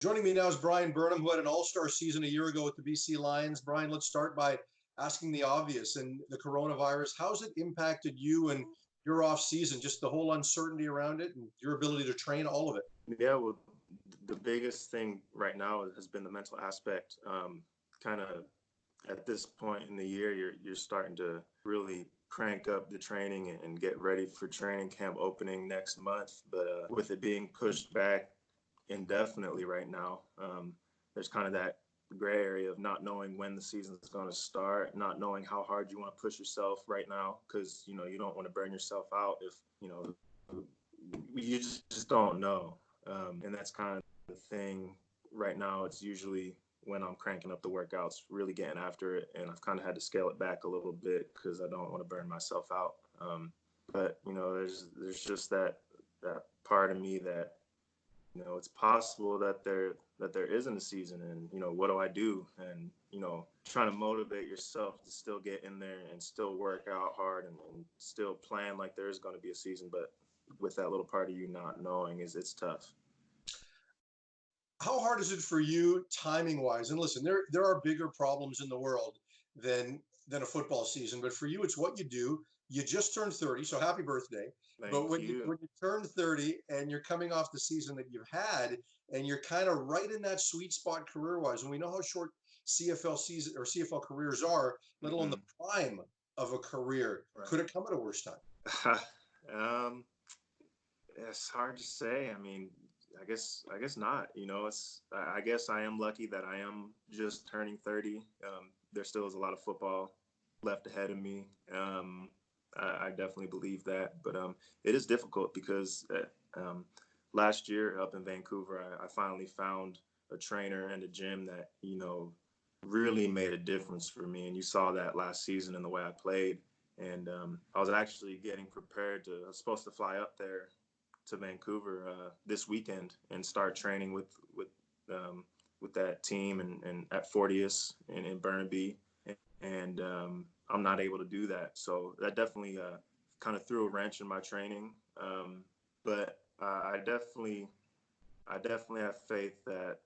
Joining me now is Bryan Burnham, who had an all-star season a year ago with the BC Lions. Bryan, let's start by asking the obvious and the coronavirus. How's it impacted you and your off season, just the whole uncertainty around it and your ability to train, all of it? Yeah, well, the biggest thing right now has been the mental aspect. Kind of at this point in the year, you're starting to really crank up the training and get ready for training camp opening next month. But with it being pushed back indefinitely right now, there's kind of that gray area of not knowing when the season is going to start, not knowing how hard you want to push yourself right now because you don't want to burn yourself out if you just don't know. And that's kind of the thing right now. It's usually when I'm cranking up the workouts, really getting after it. And I've kind of had to scale it back a little bit because I don't want to burn myself out. But there's just that part of me that it's possible that there isn't a season, and what do I do? And trying to motivate yourself to still get in there and still work out hard and still plan like there is going to be a season, but with that little part of you not knowing, it's tough. How hard is it for you timing wise? And listen, there are bigger problems in the world than a football season, but for you, it's what you do. You just turned 30, so happy birthday. But Thank when you you. when you turn 30 and you're coming off the season that you've had, and you're kind of right in that sweet spot career wise, and we know how short CFL season or CFL careers are, let alone the Mm-hmm. prime of a career. Could it come at a worse Right. It's hard to say. I mean, I guess not. I guess I am lucky that I am just turning 30. There still is a lot of football left ahead of me. I definitely believe that, but it is difficult because last year up in Vancouver, I finally found a trainer and a gym that really made a difference for me, and you saw that last season in the way I played. And I was actually getting prepared to. I was supposed to fly up there to Vancouver this weekend and start training with that team and at Fortius and in Burnaby, and I'm not able to do that. So that definitely kind of threw a wrench in my training. But I definitely have faith that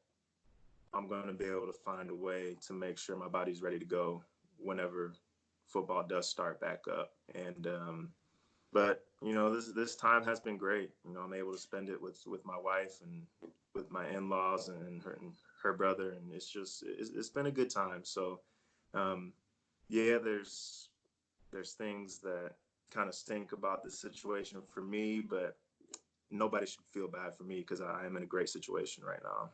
I'm going to be able to find a way to make sure my body's ready to go whenever football does start back up. And but this time has been great. I'm able to spend it with my wife and with my in-laws and her brother, and it's been a good time. So um, yeah, there's things that kind of stink about the situation for me, but nobody should feel bad for me because I am in a great situation right now.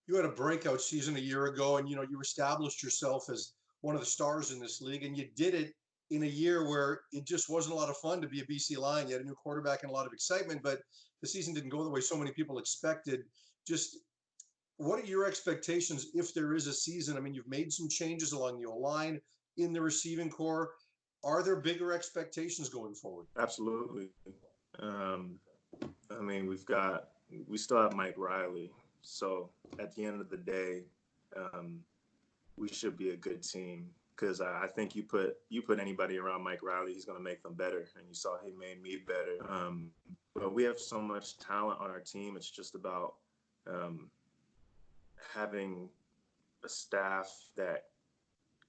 You had a breakout season a year ago, and you established yourself as one of the stars in this league, and you did it in a year where it just wasn't a lot of fun to be a BC Lion. You had a new quarterback and a lot of excitement, but the season didn't go the way so many people expected. Just what are your expectations if there is a season? I mean, you've made some changes along the O-line, in the receiving core. Are there bigger expectations going forward? Absolutely. Um, I mean, we still have Mike Riley, so at the end of the day, um, we should be a good team because I think you put anybody around Mike Riley, he's going to make them better, and you saw he made me better. But we have so much talent on our team. It's just about um, having a staff that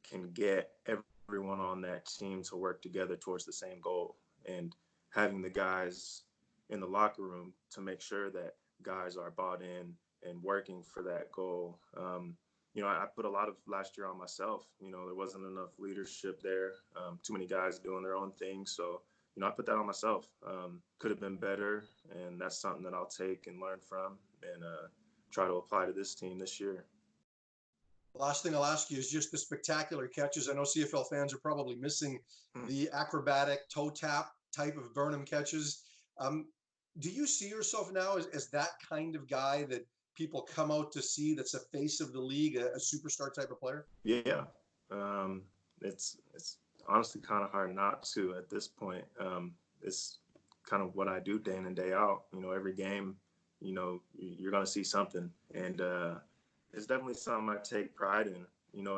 can get everyone on that team to work together towards the same goal, and having the guys in the locker room to make sure that guys are bought in and working for that goal. I put a lot of last year on myself. There wasn't enough leadership there. Too many guys doing their own thing. So, I put that on myself. Could have been better, and that's something that I'll take and learn from and try to apply to this team this year. Last thing I'll ask you is just the spectacular catches. I know CFL fans are probably missing Hmm. the acrobatic toe tap type of Burnham catches. Um, do you see yourself now as that kind of guy that people come out to see, that's a face of the league, a superstar type of player? Yeah, um, it's honestly kind of hard not to at this point. It's kind of what I do day in and day out. Every game, you're gonna see something, and it's definitely something I take pride in.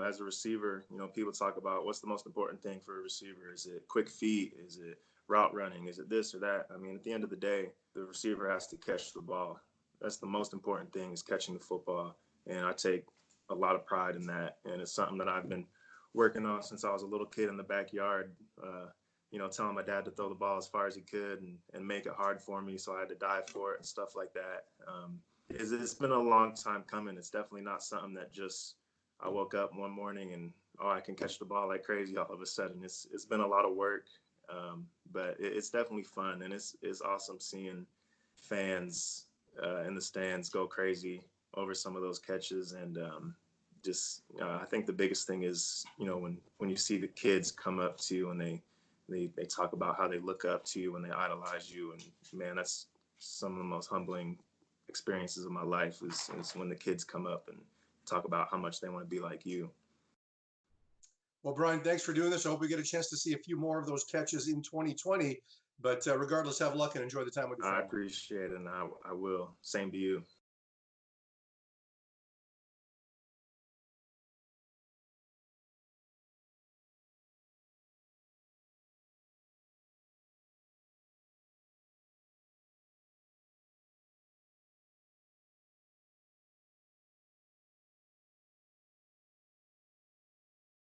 As a receiver, people talk about what's the most important thing for a receiver. Is it quick feet? Is it route running? Is it this or that? I mean, at the end of the day, the receiver has to catch the ball. that's the most important thing, is catching the football. And I take a lot of pride in that. And it's something that I've been working on since I was a little kid in the backyard, telling my dad to throw the ball as far as he could and make it hard for me. So I had to dive for it and stuff like that. It's been a long time coming. It's definitely not something that just I woke up one morning and, oh, I can catch the ball like crazy all of a sudden. It's been a lot of work, but it's definitely fun. And it's awesome seeing fans in the stands go crazy over some of those catches. And I think the biggest thing is, when you see the kids come up to you and they talk about how they look up to you and they idolize you. And man, that's some of the most humbling experiences of my life is when the kids come up and talk about how much they want to be like you. Well, Bryan, thanks for doing this. I hope we get a chance to see a few more of those catches in 2020. But regardless, have luck and enjoy the time with your I family. appreciate it, and I will. Same to you.